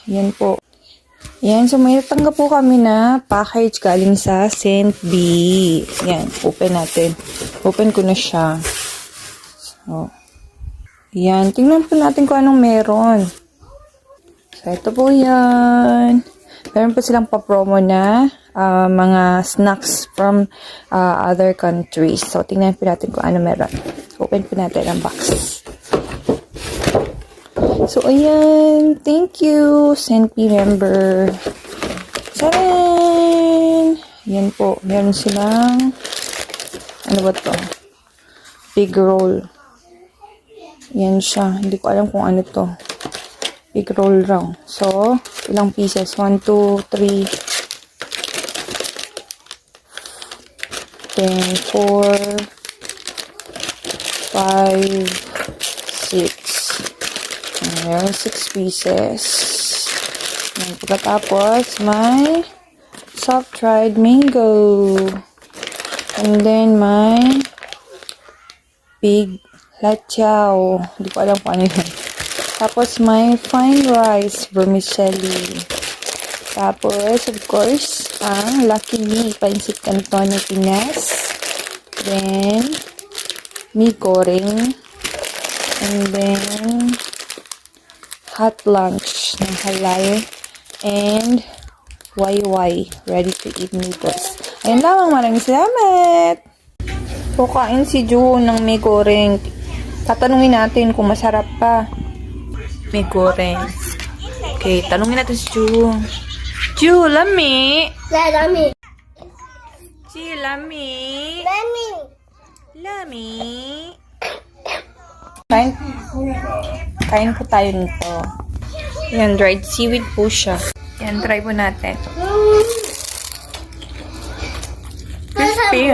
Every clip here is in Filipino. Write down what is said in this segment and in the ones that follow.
Yan po. Yan, so may natanggap po kami na package galing sa Saint B. Yan, open natin. Open ko na siya. So, yan, tingnan po natin kung anong meron. So, ito po yan. Meron po silang pa-promo na mga snacks from other countries. So, tingnan po natin kung ano meron. Open po natin ang box. So, ayan. Thank you, Saint P member. Charan! Yan po. Meron silang, ano ba to? Big roll. Yan siya. Hindi ko alam kung ano to. Big roll raw. So, ilang pieces? 1, 2, 3, 10, 4, 5, 6. Meron 6 pieces. And pagkatapos, may soft dried mango. And then, may big lachao. Hindi ko alam kung ano yun. Tapos, may fine rice vermicelli. Tapos, of course, ang Lucky Me, Painsit Canton ng Pinas. Then, mi goreng. And then, hot lunch ng halal. And, YY, ready to eat noodles. Ayun lamang, maraming salamat! Pukain si Ju ng mi goreng. Tatanungin natin kung masarap pa. Mi goreng. Okay, tanungin natin si Ju. Ju, lami? Lami. Ju, lami? Lami. Lami? Kain po tayo nito. Yan, dried seaweed po siya. Yan, try po natin. Crispy.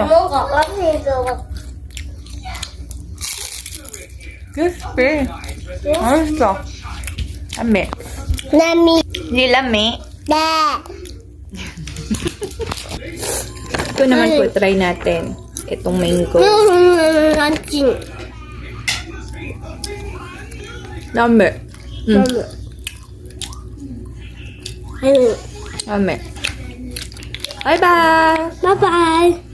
Crispy. Ayos to. Lami. Lami. Hindi lami. Da. Ito naman po, try natin. Itong mango. Anjing. Lami. Lami. Lami. Bye-bye! Bye-bye.